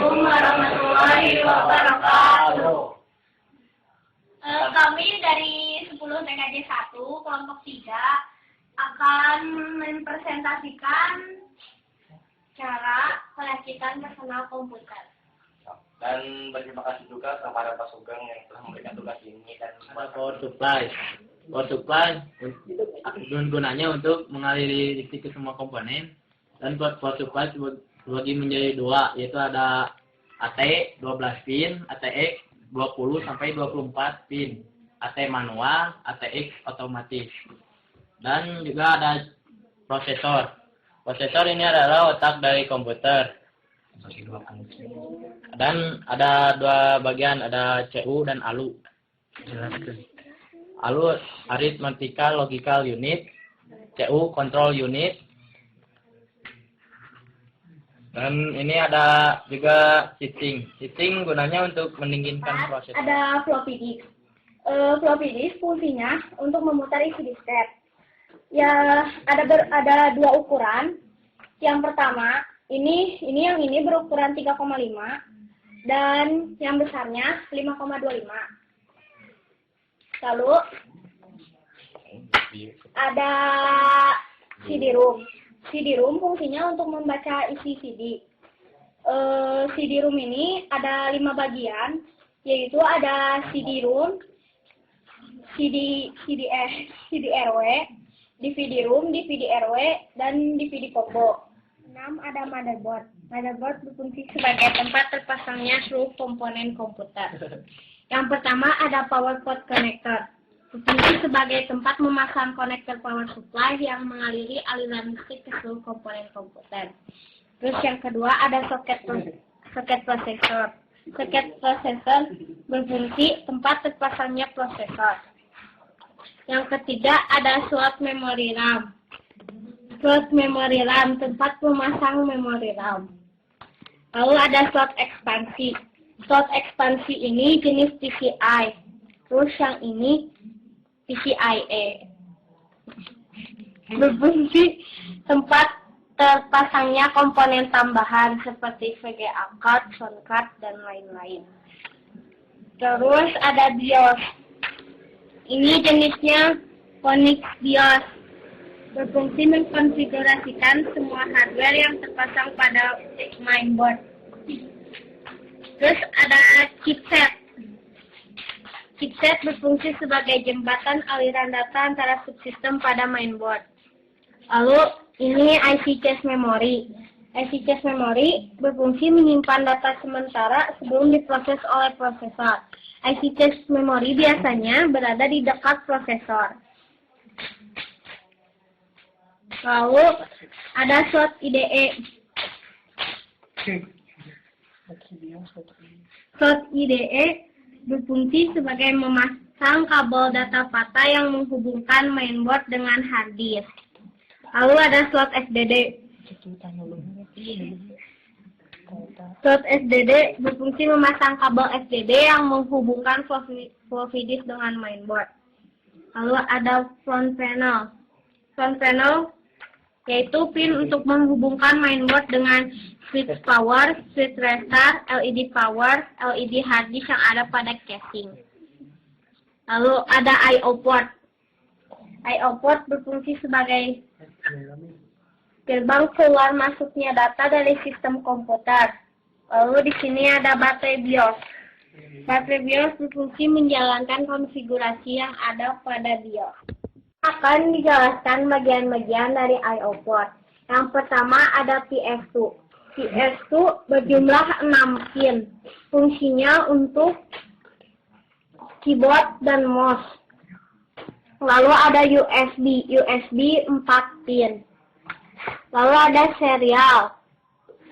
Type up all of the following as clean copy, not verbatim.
Assalamualaikum warahmatullahi wabarakatuh. Kami dari 10 TKJ 1 kelompok 3 akan mempresentasikan cara perakitan personal komputer. Dan berterima kasih juga kepada Pak Sugeng yang telah memberikan tugas ini dan power supply. Power supply gunanya untuk mengaliri listrik ke semua komponen, dan buat power supply dibagi menjadi dua, yaitu ada AT 12 pin, ATX 20 sampai 24 pin, AT manual, ATX otomatis, dan juga ada prosesor. Prosesor ini adalah otak dari komputer. Dan ada dua bagian, ada CU dan ALU. ALU arithmetical logical unit, CU control unit. Dan ini ada juga shifting gunanya untuk mendinginkan proses. Ada floppy disk. Floppy disk fungsinya untuk memutar isi disket. Ya, ada dua ukuran. Yang pertama, yang ini berukuran 3,5 dan yang besarnya 5,25. Lalu ada CD-ROM. CD-ROM fungsinya untuk membaca isi CD. CD-ROM ini ada 5 bagian, yaitu ada CD-ROM, CD-RW, DVD-ROM, DVD-RW, dan DVD Popo. 6. Ada motherboard. Motherboard berfungsi sebagai tempat terpasangnya seluruh komponen komputer. Yang pertama ada power port connector. Berfungsi sebagai tempat memasang konektor power supply yang mengaliri aliran listrik ke seluruh komponen komputer. Terus yang kedua ada soket prosesor. Soket prosesor berfungsi tempat terpasangnya prosesor. Yang ketiga ada slot memori RAM. Slot memori RAM tempat memasang memori RAM. Lalu ada slot ekspansi. Slot ekspansi ini jenis PCI. Terus yang ini PCIe. Berfungsi tempat terpasangnya komponen tambahan seperti VGA card, sound card, dan lain-lain. Terus ada BIOS. Ini jenisnya Phoenix BIOS. Berfungsi mengkonfigurasikan semua hardware yang terpasang pada mainboard. Terus ada chipset. Chipset berfungsi sebagai jembatan aliran data antara subsistem pada mainboard. Lalu ini IC cache memory. IC cache memory berfungsi menyimpan data sementara sebelum diproses oleh prosesor. IC cache memory biasanya berada di dekat prosesor. Lalu ada slot IDE. Slot IDE berfungsi sebagai memasang kabel data pata yang menghubungkan mainboard dengan hard disk. Lalu ada slot SDD. Slot SDD berfungsi memasang kabel SDD yang menghubungkan floppy disk dengan mainboard. Lalu ada front panel. Front panel yaitu pin untuk menghubungkan mainboard dengan switch power, switch restart, LED power, LED hard disk yang ada pada casing. Lalu ada I/O port. I/O port berfungsi sebagai gerbang keluar masuknya data dari sistem komputer. Lalu di sini ada baterai BIOS. Baterai BIOS berfungsi menjalankan konfigurasi yang ada pada BIOS. Akan dijelaskan bagian-bagian dari I/O port. Yang pertama ada PS2. PS2 berjumlah 6 pin. Fungsinya untuk keyboard dan mouse. Lalu ada USB. USB 4 pin. Lalu ada serial.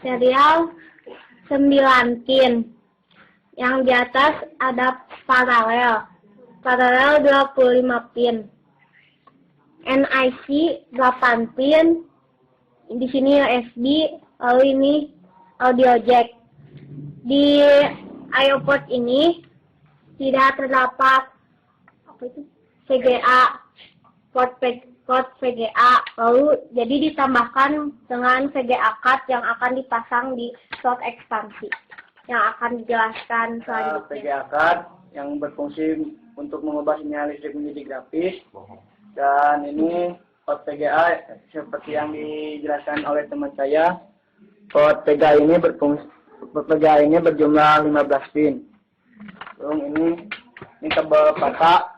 Serial 9 pin. Yang di atas ada paralel. Paralel 25 pin. NIC 8 pin. Di sini USB, lalu ini audio jack. Di I/O port ini tidak terdapat VGA, port VGA, lalu jadi ditambahkan dengan VGA card yang akan dipasang di slot ekspansi. yang akan dijelaskan selanjutnya. PGA card yang berfungsi untuk mengubah sinyal listrik menjadi grafis. Dan ini port PGA seperti yang dijelaskan oleh teman saya. Port PGA ini berjumlah 15 pin. Lalu ini kabel pata.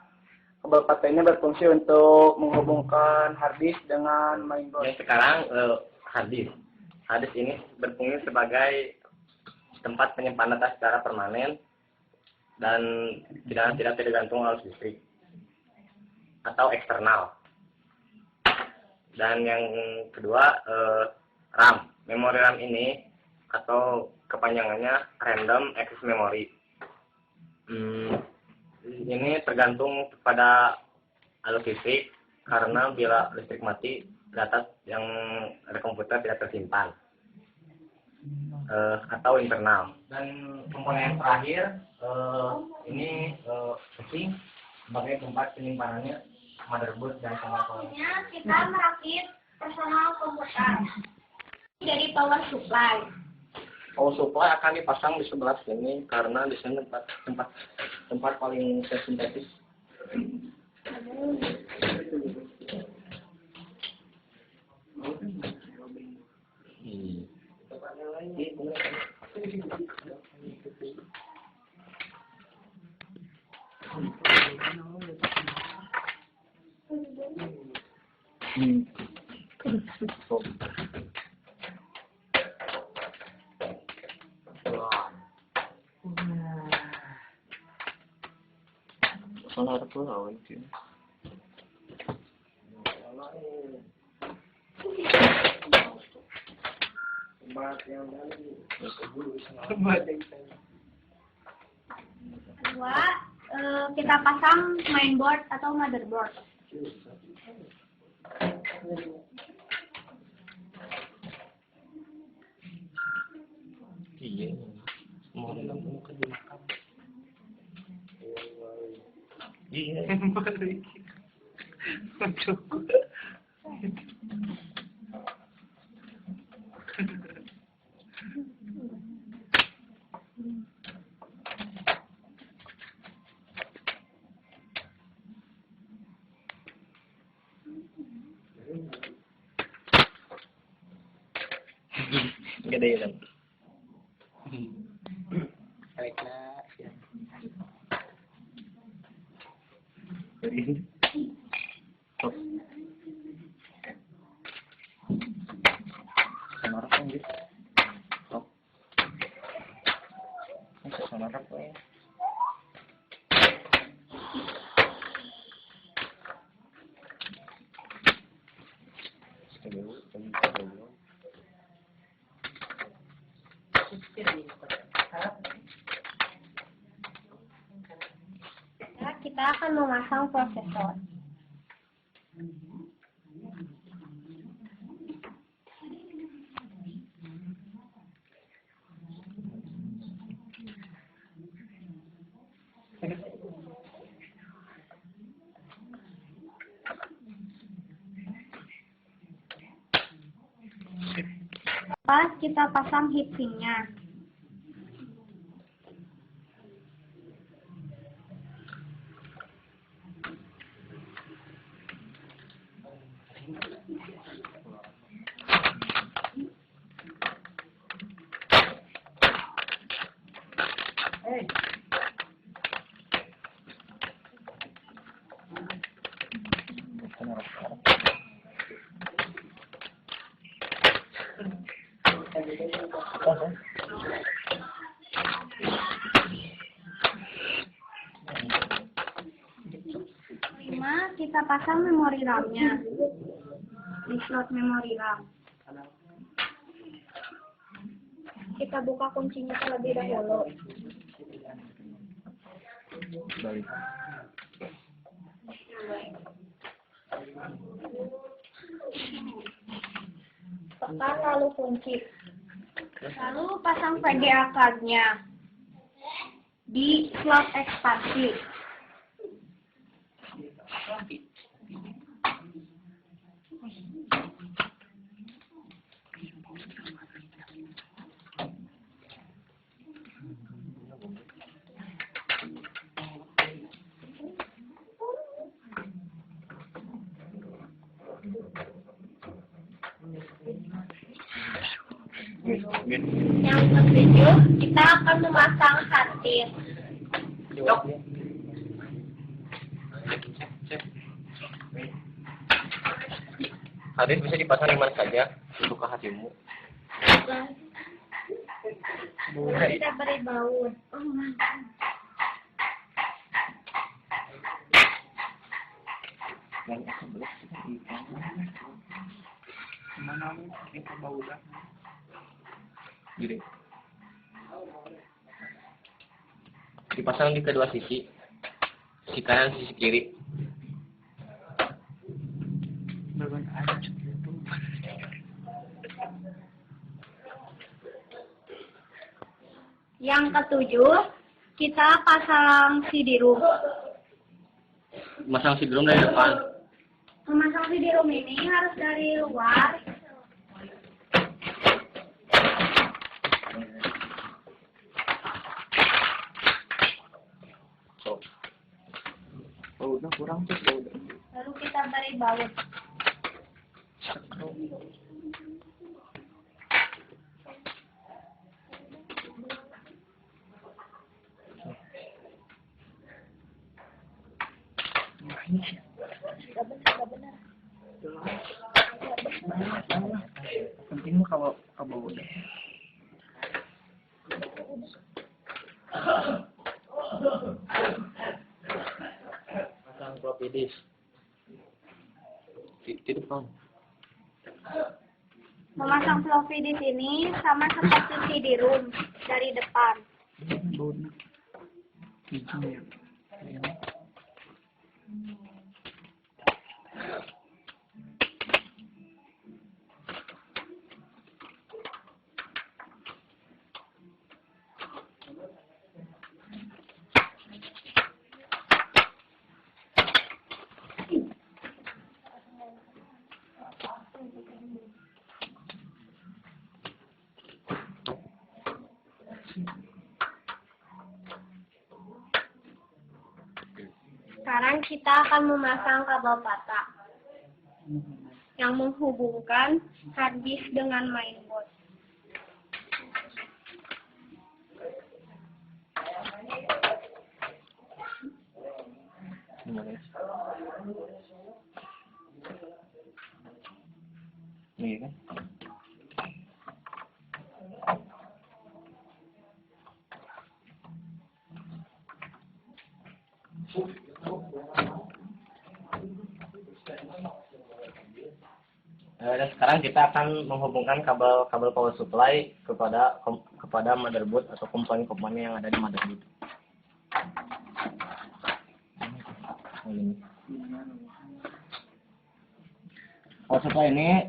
Kabel pata ini berfungsi untuk menghubungkan hard disk dengan mainboard. Yang sekarang hard disk. Hard disk ini berfungsi sebagai tempat penyimpanan data secara permanen dan tidak tergantung arus listrik atau eksternal. Dan yang kedua, RAM. Memori RAM ini atau kepanjangannya Random Access Memory. Ini tergantung pada arus listrik karena bila listrik mati, data yang ada komputer tidak tersimpan atau internal. Dan komponen terakhir ini casing sebagai tempat penyimpanannya motherboard dan komponen. Kita merakit personal komputer dari power supply. Power supply akan dipasang di sebelah sini karena di sini tempat paling sensitif. Kedua, kita pasang mainboard atau motherboard. Iya, mau ngomong ke belakang. Iya. Gede ya. Baiklah, ya. Sanarap gitu. Stop. Sanarap ya. Ya, kita akan memasang prosesor. Pas kita pasang heatsinknya. Kita pasang memori RAM-nya di slot memori RAM. Kita buka kuncinya terlebih dahulu. Tekan lalu kunci. Lalu pasang VGA card-nya di slot ekspansi. Yang ketujuh, kita akan memasang harddisk. Hadis bisa dipasang di mana saja untuk hatimu. Kita beri baut. Gini. Dipasang di kedua sisi kanan, sisi kiri. Yang ketujuh, kita pasang CD-ROM. Masang CD-ROM dari depan. Memasang CD-ROM ini harus dari luar. Bautnya kurang tuh. Lalu kita beri baut. Penting kalau udah. Pasang floppy disk. Tidak bang. Memasang floppy di sini sama seperti CD-ROM dari depan. Bautnya. Hijau ya. Sekarang kita akan memasang kabel patah yang menghubungkan harddisk dengan mainboard. Ini kan. Dan sekarang kita akan menghubungkan kabel power supply kepada motherboard atau komponen-komponen yang ada di motherboard. Ini. Power supply ini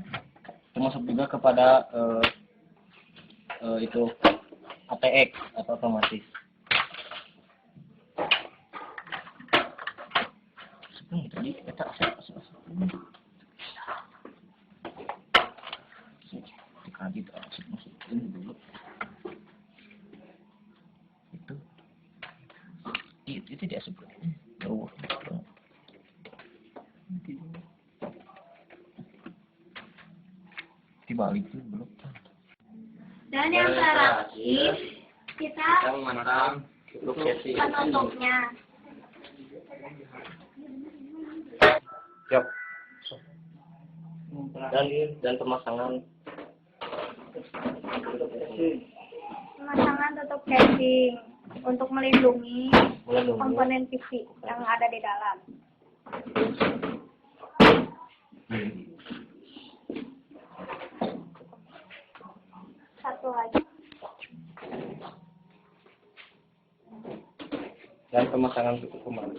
termasuk juga kepada itu ATX atau otomatis. Tadi kita dikali masukin dulu itu dia sebutnya dibalik tuh belum. Dan yang terakhir kita memasang untuk sesi penutupnya. siap dan pemasangan Tutup casing untuk melindungi komponen PC yang ada di dalam. Satu lagi. dan pemasangan tutup kembali.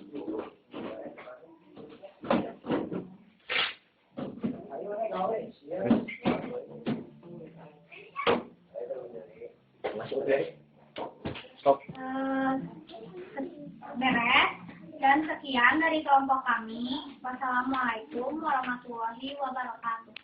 Masuk deh. Stop. Beres. Dan sekian dari kelompok kami. Wassalamualaikum warahmatullahi wabarakatuh.